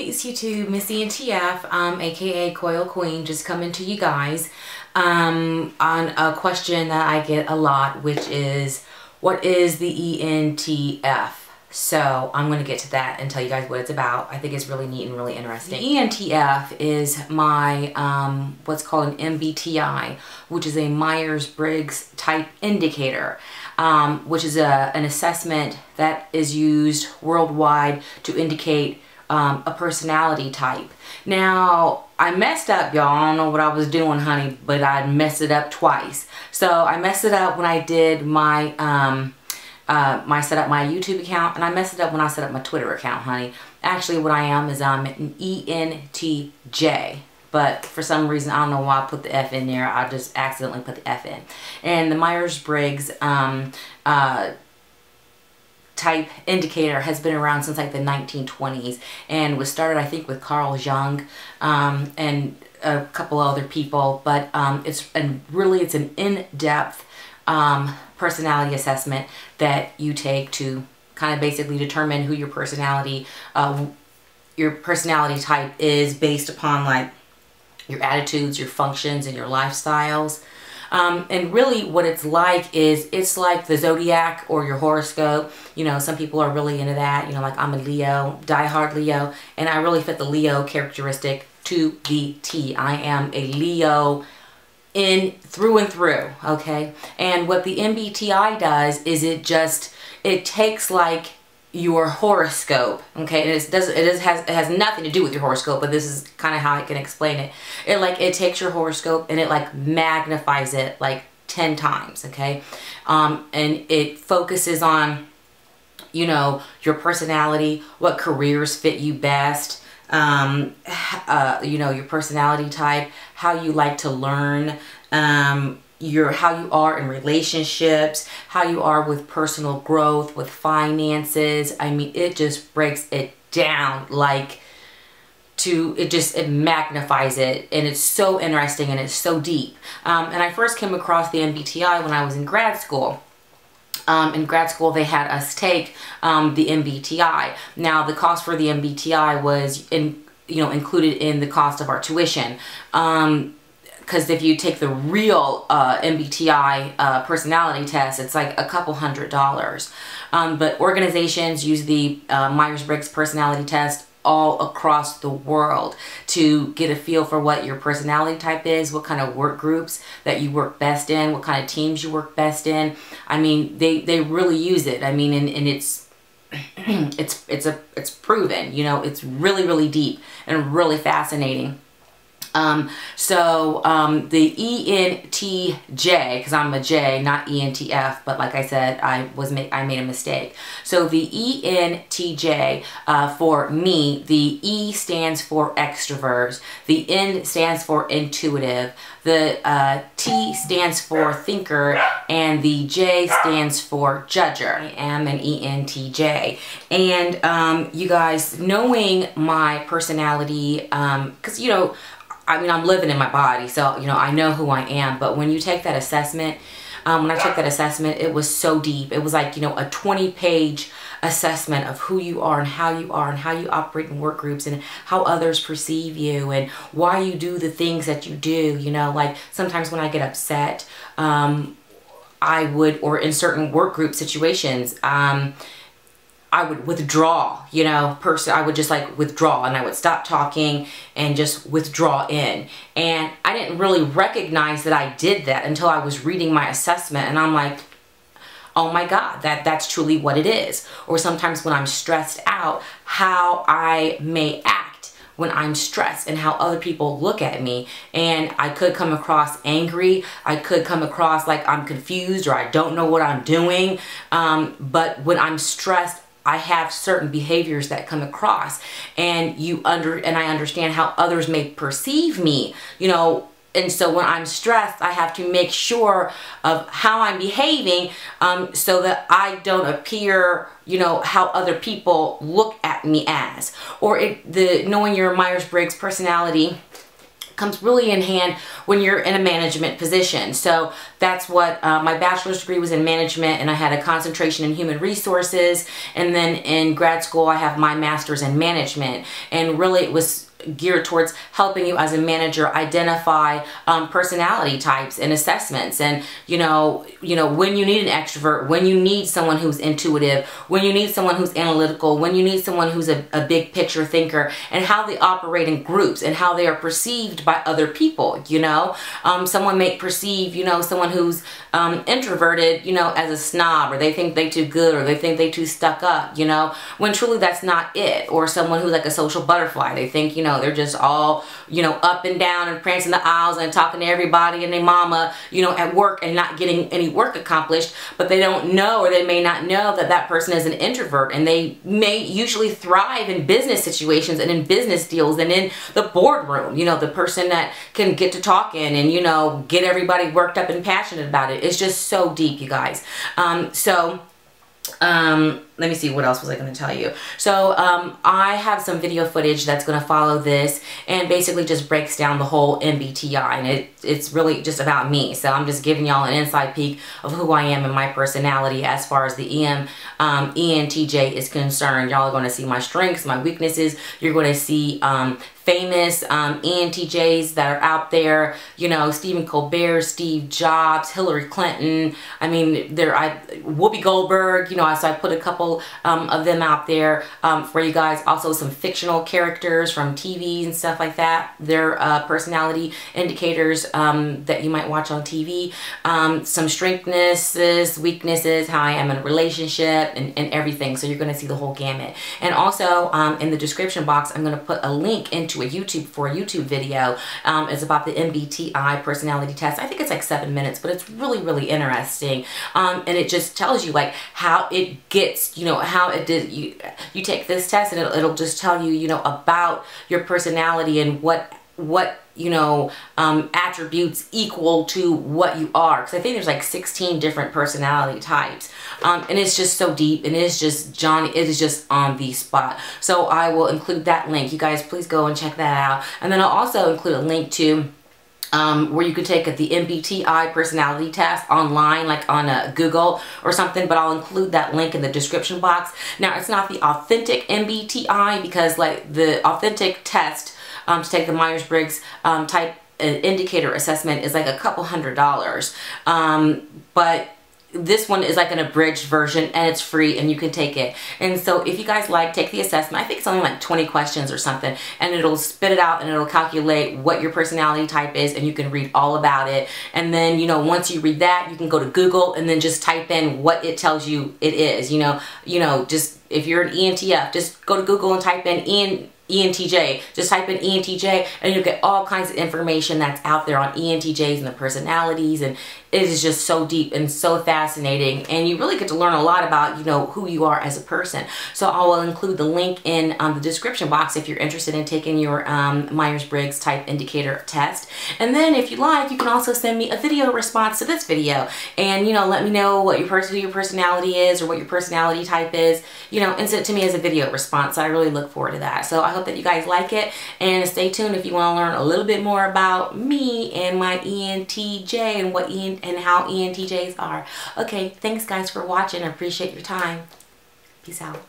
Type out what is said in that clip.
Peace YouTube, MissENTF, aka Coil Queen, just coming to you guys on a question that I get a lot, which is, what is the ENTF? So I'm going to get to that and tell you guys what it's about. I think it's really neat and really interesting. The ENTF is my what's called an MBTI, which is a Myers-Briggs Type Indicator, which is an assessment that is used worldwide to indicate a personality type. Now, I messed up, y'all. I don't know what I was doing, honey, but I messed it up twice. So I messed it up when I did my set up my YouTube account, and I messed it up when I set up my Twitter account, honey. Actually, what I am is I'm an ENTJ. But for some reason, I don't know why I put the F in there. I just accidentally put the F in. And the Myers-Briggs Type Indicator has been around since like the 1920s and was started, I think, with Carl Jung and a couple other people. But it's an in-depth personality assessment that you take to kind of basically determine who your personality type is, based upon like your attitudes, your functions, and your lifestyles. And really what it's like is, it's like the zodiac or your horoscope. You know, some people are really into that. You know, like I'm a Leo, diehard Leo, and I really fit the Leo characteristic to the T. I am a Leo through and through, okay? And what the MBTI does is it takes like your horoscope, okay? And it has nothing to do with your horoscope, but this is kind of how I can explain it. It takes your horoscope and it like magnifies it like 10 times, okay? And it focuses on, you know, your personality, what careers fit you best, you know, your personality type, how you like to learn, how you are in relationships, how you are with personal growth, with finances. I mean, it just breaks it down like it magnifies it, and it's so interesting and it's so deep. And I first came across the MBTI when I was in grad school. In grad school, they had us take the MBTI. Now, the cost for the MBTI was included in the cost of our tuition. Because if you take the real MBTI personality test, it's like a couple $100. But organizations use the Myers-Briggs personality test all across the world to get a feel for what your personality type is, what kind of work groups that you work best in, what kind of teams you work best in. I mean, they really use it. I mean, and it's it's proven. You know, it's really, really deep and really fascinating. The ENTJ, because I'm a J, not ENTF, but like I said, I made a mistake. So the ENTJ, for me, the E stands for extrovert, the N stands for intuitive, the T stands for thinker, and the J stands for judger. I am an ENTJ, and you guys, knowing my personality, because, you know, I mean, I'm living in my body, so, you know, I know who I am. But when you take that assessment, when I took that assessment, it was so deep. It was like, you know, a 20-page assessment of who you are and how you operate in work groups and how others perceive you and why you do the things that you do. You know, like sometimes when I get upset, I would, or in certain work group situations, I would withdraw, you know, I would just like withdraw, and I would stop talking and just withdraw in. And I didn't really recognize that I did that until I was reading my assessment, and I'm like, oh my God, that's truly what it is. Or sometimes when I'm stressed out, how I may act when I'm stressed and how other people look at me. And I could come across angry, I could come across like I'm confused or I don't know what I'm doing. But when I'm stressed, I have certain behaviors that come across, and I understand how others may perceive me, you know. And so when I'm stressed, I have to make sure of how I'm behaving, so that I don't appear, you know, how other people look at me as. Or knowing your Myers-Briggs personality comes really in hand when you're in a management position. So that's what my bachelor's degree was in management, and I had a concentration in human resources, and then in grad school I have my master's in management, and really it was geared towards helping you as a manager identify personality types and assessments, and you know when you need an extrovert, when you need someone who's intuitive, when you need someone who's analytical, when you need someone who's a big picture thinker, and how they operate in groups and how they are perceived by other people. Someone may perceive someone who's introverted as a snob, or they think they too good, or they think they too stuck up, when truly that's not it. Or someone who's like a social butterfly, they think they're just all up and down and prancing the aisles and talking to everybody and their mama at work and not getting any work accomplished. But they don't know, or they may not know, that that person is an introvert, and they may usually thrive in business situations and in business deals and in the boardroom. The person that can get to talking and get everybody worked up and passionate about it. It's just so deep, you guys. Let me see, what else was I going to tell you? So I have some video footage that's going to follow this, and basically just breaks down the whole MBTI, and it's really just about me. So I'm just giving y'all an inside peek of who I am and my personality as far as the ENTJ is concerned. Y'all are going to see my strengths, my weaknesses. You're going to see famous ENTJs that are out there, Stephen Colbert, Steve Jobs, Hillary Clinton. I mean, Whoopi Goldberg, so I put a couple of them out there for you guys. Also some fictional characters from TV and stuff like that. Their personality indicators that you might watch on TV. Some strengths, weaknesses, how I am in a relationship, and everything. So you're going to see the whole gamut. And also in the description box, I'm going to put a link into a YouTube video. It's about the MBTI personality test. I think it's like 7 minutes, but it's really, really interesting. And it just tells you like how it gets, how it did. You take this test, and it'll just tell you, about your personality and what attributes equal to what you are. Because I think there's like 16 different personality types. And it's just so deep, and it is just it is just on the spot. So I will include that link. You guys please go and check that out. And then I'll also include a link to where you could take the MBTI personality test online, like on Google or something, but I'll include that link in the description box. Now, it's not the authentic MBTI, because like the authentic test to take the Myers-Briggs type indicator assessment is like a couple $100. But this one is like an abridged version, and it's free, and you can take it. And so if you guys take the assessment, I think it's only like 20 questions or something, and it'll spit it out, and it'll calculate what your personality type is, and you can read all about it. And then once you read that, you can go to Google and then just type in what it tells you it is. Just if you're an ENTF, just go to Google and type in ENTJ. Just type in ENTJ, and you'll get all kinds of information that's out there on ENTJs and the personalities, and it is just so deep and so fascinating, and you really get to learn a lot about who you are as a person. So I will include the link in the description box if you're interested in taking your Myers-Briggs type indicator test. And then if you like, you can also send me a video response to this video, and let me know what who your personality is, or what your personality type is, and send it to me as a video response. So I really look forward to that. So I hope that you guys like it, and stay tuned if you want to learn a little bit more about me and my ENTJ and how ENTJs are. Okay, thanks guys for watching. I appreciate your time. Peace out.